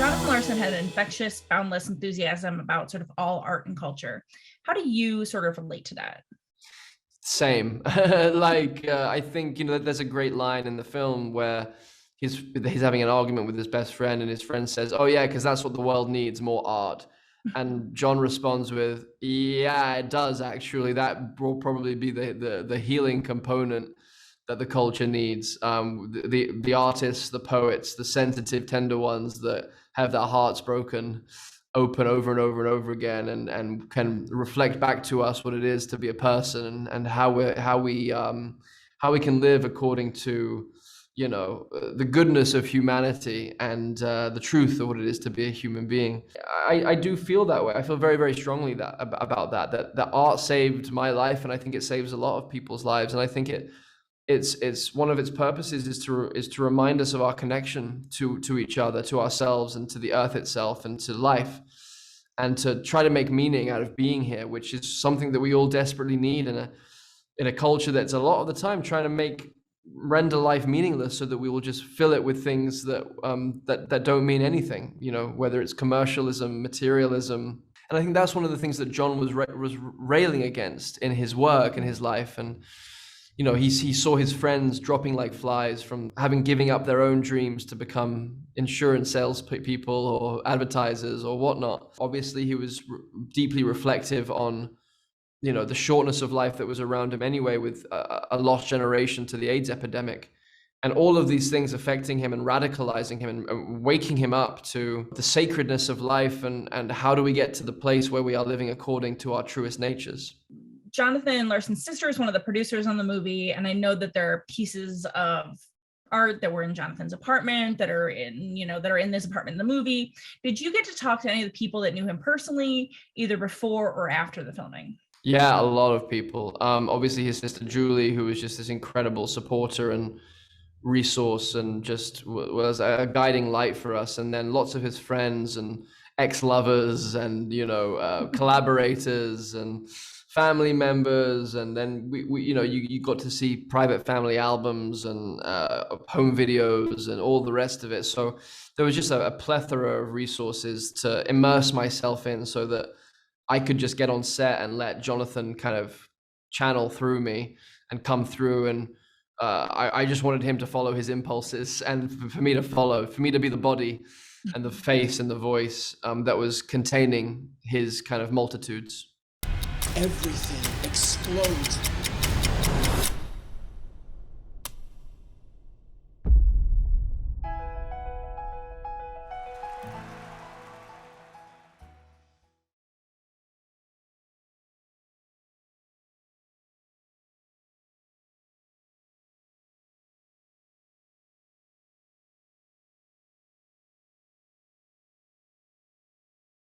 Jonathan Larson had an infectious, boundless enthusiasm about sort of all art and culture. How do you sort of relate to that? Same. I think, there's a great line in the film where he's having an argument with his best friend, and his friend says, "Oh yeah, because that's what the world needs, more art." And John responds with, "Yeah, it does actually. That will probably be the healing component that the culture needs. The artists, the poets, the sensitive, tender ones that have their hearts broken open over and over and over again, and can reflect back to us what it is to be a person, and how we can live according to the goodness of humanity, and the truth of what it is to be a human being." I do feel that way. I feel very, very strongly about that art saved my life, and I think it saves a lot of people's lives. And I think it's one of its purposes is to remind us of our connection to each other, to ourselves, and to the earth itself, and to life, and to try to make meaning out of being here, which is something that we all desperately need in a culture that's a lot of the time trying to render life meaningless, so that we will just fill it with things that don't mean anything, whether it's commercialism, materialism. And I think that's one of the things that John was railing against in his work and his life. And he saw his friends dropping like flies from giving up their own dreams to become insurance sales people or advertisers or whatnot. Obviously, he was deeply reflective on the shortness of life that was around him anyway, with a lost generation to the AIDS epidemic, and all of these things affecting him and radicalizing him and waking him up to the sacredness of life, and how do we get to the place where we are living according to our truest natures. Jonathan Larson's sister is one of the producers on the movie, and I know that there are pieces of art that were in Jonathan's apartment that are in this apartment in the movie. Did you get to talk to any of the people that knew him personally, either before or after the filming? Yeah, a lot of people. Obviously his sister Julie, who was just this incredible supporter and resource, and just was a guiding light for us. And then lots of his friends and ex-lovers, and collaborators and family members. And then you got to see private family albums and home videos and all the rest of it. So there was just a plethora of resources to immerse myself in, so that I could just get on set and let Jonathan kind of channel through me and come through. And I just wanted him to follow his impulses, and for me to be the body and the face and the voice that was containing his kind of multitudes. Everything explodes